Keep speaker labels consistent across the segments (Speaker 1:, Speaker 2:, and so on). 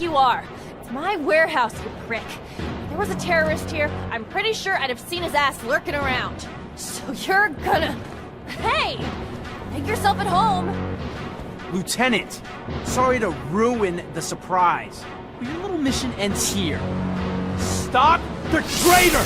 Speaker 1: you are? It's my warehouse, you prick. If there was a terrorist here, I'm pretty sure I'd have seen his ass lurking around. So you're gonna... Hey! Make yourself at home.
Speaker 2: Lieutenant, sorry to ruin the surprise, but your little mission ends here. Stop the traitor!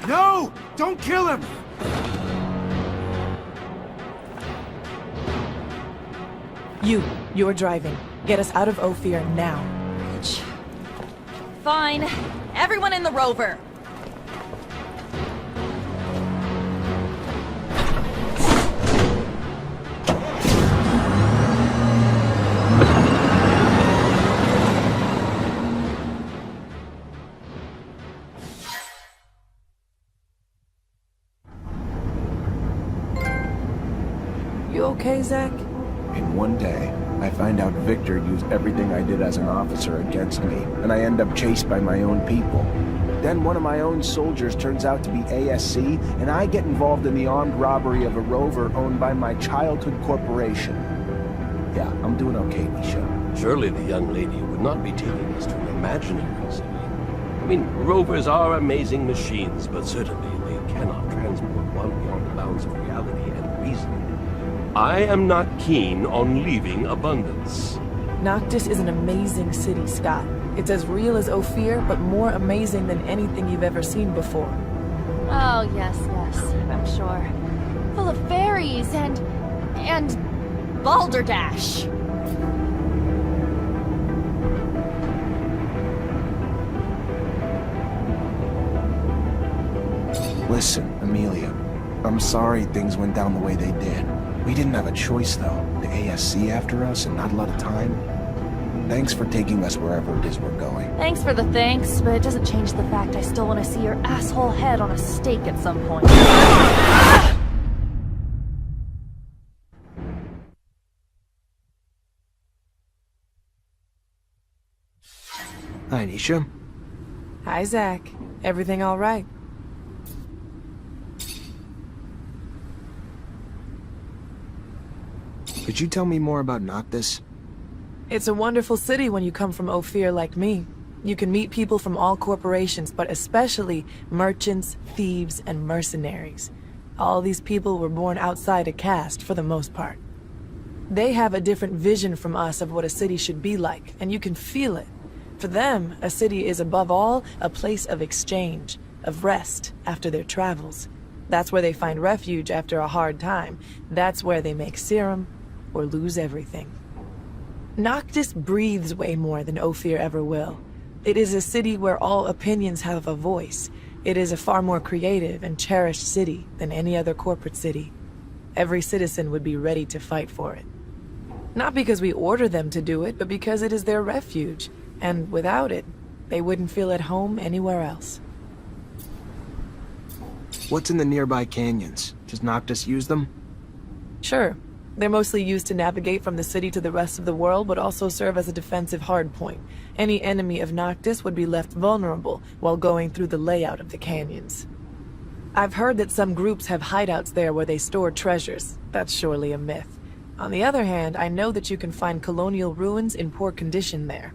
Speaker 3: No! Don't kill him!
Speaker 4: You're driving. Get us out of Ophir now.
Speaker 1: Bitch. Fine. Everyone in the rover.
Speaker 4: You okay, Zach?
Speaker 5: In one day, I find out Victor used everything I did as an officer against me, and I end up chased by my own people. Then one of my own soldiers turns out to be ASC, and I get involved in the armed robbery of a rover owned by my childhood corporation. Yeah, I'm doing okay, Misha.
Speaker 6: Surely the young lady would not be taking us to an imaginary city. I mean, rovers are amazing machines, but certainly they cannot transport one beyond the bounds of reality and reason. I am not keen on leaving Abundance.
Speaker 4: Noctis is an amazing city, Scott. It's as real as Ophir, but more amazing than anything you've ever seen before.
Speaker 1: Oh, yes, I'm sure. Full of fairies and balderdash.
Speaker 5: Listen, Amelia. I'm sorry things went down the way they did. We didn't have a choice, though. The ASC after us and not a lot of time. Thanks for taking us wherever it is we're going.
Speaker 1: Thanks for the thanks, but it doesn't change the fact I still want to see your asshole head on a stake at some point.
Speaker 5: Hi, Nisha.
Speaker 4: Hi, Zach. Everything all right?
Speaker 5: Could you tell me more about Noctis?
Speaker 4: It's a wonderful city when you come from Ophir like me. You can meet people from all corporations, but especially merchants, thieves, and mercenaries. All these people were born outside a caste, for the most part. They have a different vision from us of what a city should be like, and you can feel it. For them, a city is above all a place of exchange, of rest after their travels. That's where they find refuge after a hard time. That's where they make serum, or lose everything. Noctis breathes way more than Ophir ever will. It is a city where all opinions have a voice. It is a far more creative and cherished city than any other corporate city. Every citizen would be ready to fight for it. Not because we order them to do it, but because it is their refuge, and without it, they wouldn't feel at home anywhere else.
Speaker 5: What's in the nearby canyons? Does Noctis use them?
Speaker 4: Sure. They're mostly used to navigate from the city to the rest of the world, but also serve as a defensive hardpoint. Any enemy of Noctis would be left vulnerable while going through the layout of the canyons. I've heard that some groups have hideouts there where they store treasures. That's surely a myth. On the other hand, I know that you can find colonial ruins in poor condition there.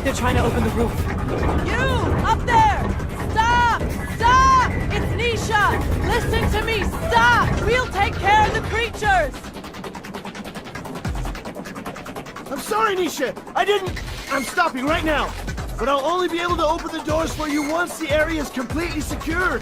Speaker 4: They're trying to open the roof.
Speaker 1: You! Up there! Stop! Stop! It's Nisha! Listen to me! Stop! We'll take care of the creatures!
Speaker 3: I'm sorry, Nisha! I didn't... I'm stopping right now! But I'll only be able to open the doors for you once the area is completely secured!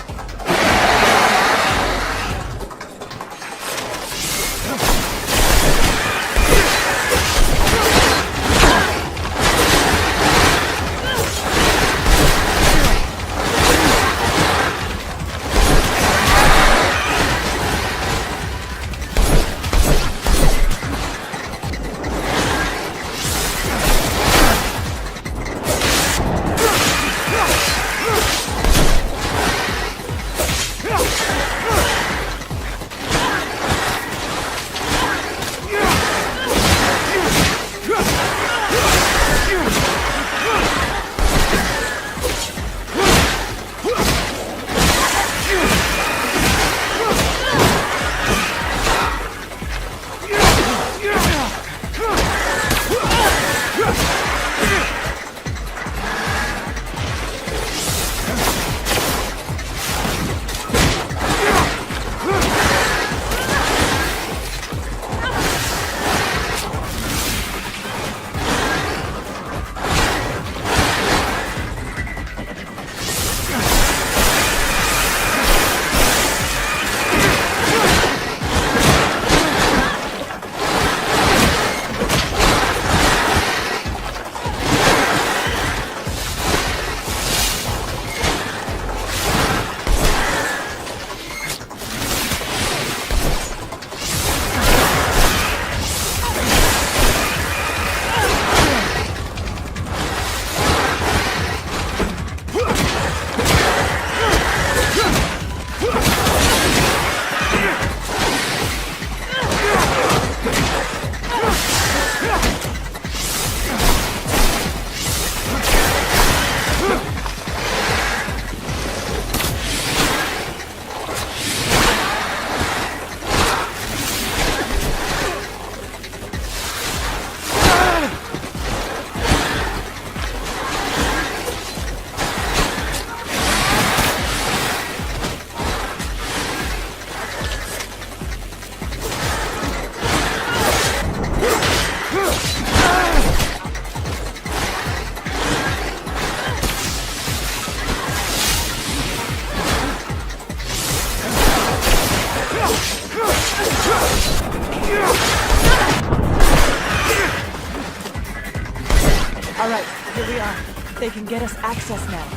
Speaker 4: All right, here we are. They can get us access now.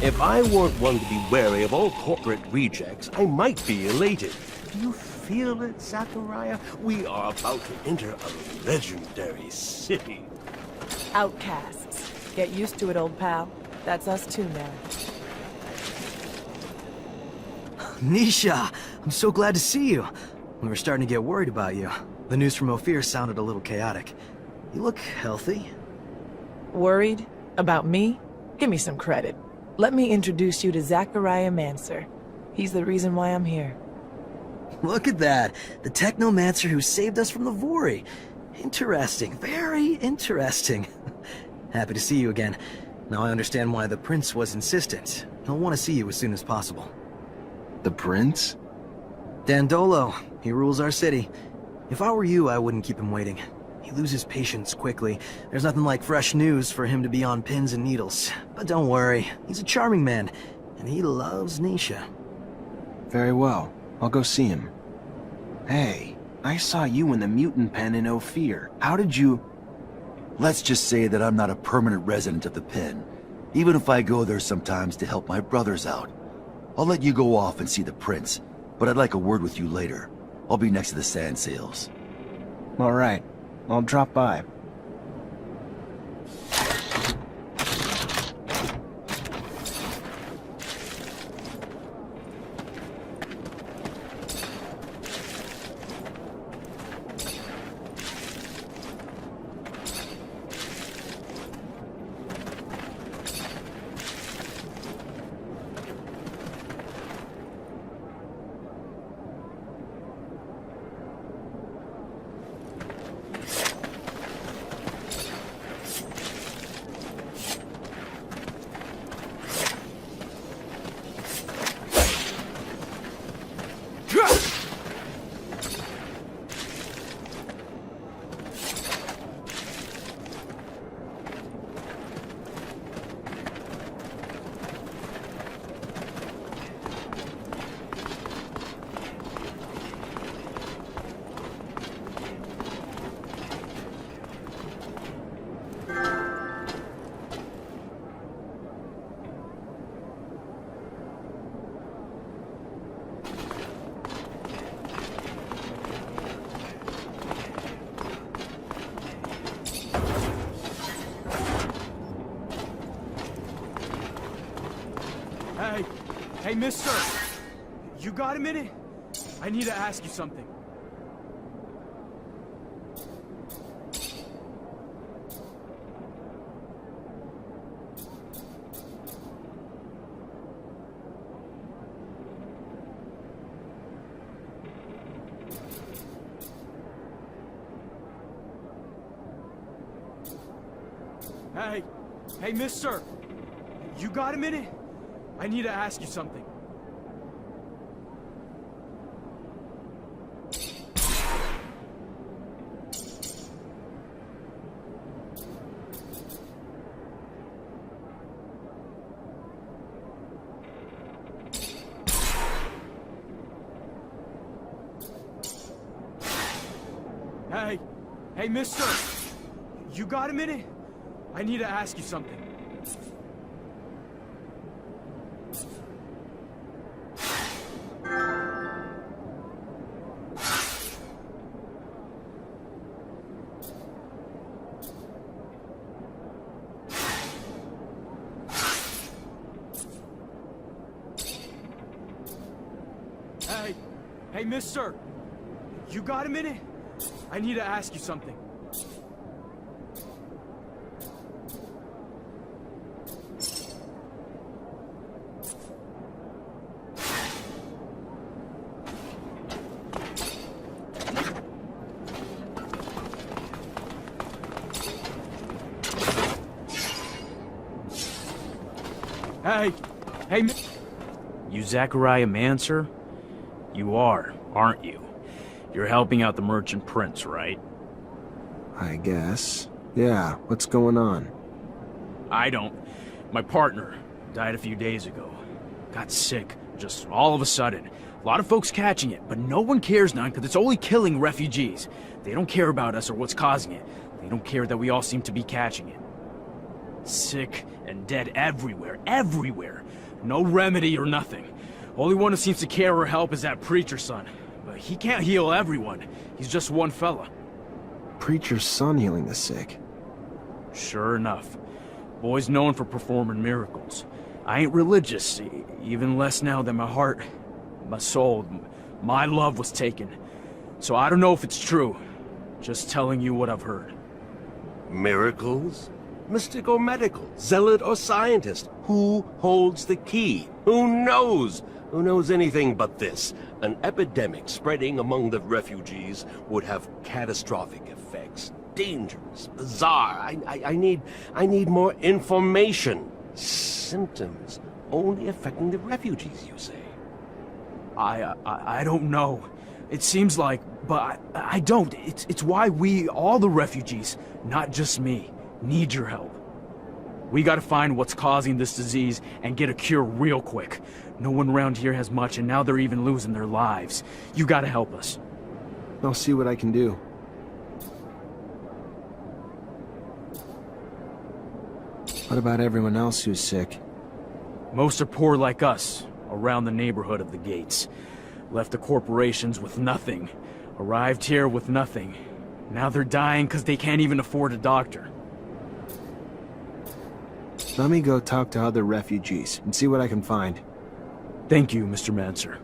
Speaker 6: If I weren't one to be wary of all corporate rejects, I might be elated. Do you feel it, Zachariah? We are about to enter a legendary city.
Speaker 4: Outcasts. Get used to it, old pal. That's us too now.
Speaker 7: Nisha, I'm so glad to see you. We were starting to get worried about you. The news from Ophir sounded a little chaotic. You look healthy.
Speaker 4: Worried? About me? Give me some credit. Let me introduce you to Zachariah Mancer. He's the reason why I'm here.
Speaker 7: Look at that! The Technomancer who saved us from the Vori. Interesting. Very interesting. Happy to see you again. Now I understand why the Prince was insistent. He'll want to see you as soon as possible.
Speaker 5: The Prince?
Speaker 7: Dandolo. He rules our city. If I were you, I wouldn't keep him waiting. He loses patience quickly. There's nothing like fresh news for him to be on pins and needles. But don't worry, he's a charming man, and he loves Nisha.
Speaker 5: Very well. I'll go see him. Hey, I saw you in the mutant pen in Ophir. How did you...
Speaker 8: Let's just say that I'm not a permanent resident of the pen, even if I go there sometimes to help my brothers out. I'll let you go off and see the Prince, but I'd like a word with you later. I'll be next to the sand sails.
Speaker 5: All right. I'll drop by.
Speaker 2: Hey, mister! You got a minute? I need to ask you something. Hey, mister! You got a minute? I need to ask you something. Hey, mister! You got a minute? I need to ask you something. Hey, mister! You got a minute? I need to ask you something. Hey, you Zachariah Mancer? You are, aren't you? You're helping out the merchant prince, right?
Speaker 5: I guess. Yeah, what's going on?
Speaker 2: I don't. My partner died a few days ago. Got sick, just all of a sudden. A lot of folks catching it, but no one cares now because it's only killing refugees. They don't care about us or what's causing it. They don't care that we all seem to be catching it. Sick and dead everywhere, everywhere. No remedy or nothing. Only one who seems to care or help is that preacher's son. But he can't heal everyone. He's just one fella.
Speaker 5: Preacher's son healing the sick.
Speaker 2: Sure enough. Boy's known for performing miracles. I ain't religious, even less now that my heart, my soul, my love was taken. So I don't know if it's true, Just telling you what I've heard.
Speaker 6: Miracles? Mystic or medical? Zealot or scientist? Who holds the key? Who knows? Who knows anything but this? An epidemic spreading among the refugees would have catastrophic effects. Dangerous, bizarre. I need more information. Symptoms only affecting the refugees, you say?
Speaker 2: I don't know. It seems like, but I don't. It's why we, all the refugees, not just me, need your help. We gotta find what's causing this disease and get a cure real quick. No one around here has much, and now they're even losing their lives. You gotta help us.
Speaker 5: I'll see what I can do. What about everyone else who's sick?
Speaker 2: Most are poor like us, around the neighborhood of the gates. Left the corporations with nothing. Arrived here with nothing. Now they're dying because they can't even afford a doctor.
Speaker 5: Let me go talk to other refugees and see what I can find.
Speaker 2: Thank you, Mr. Mancer.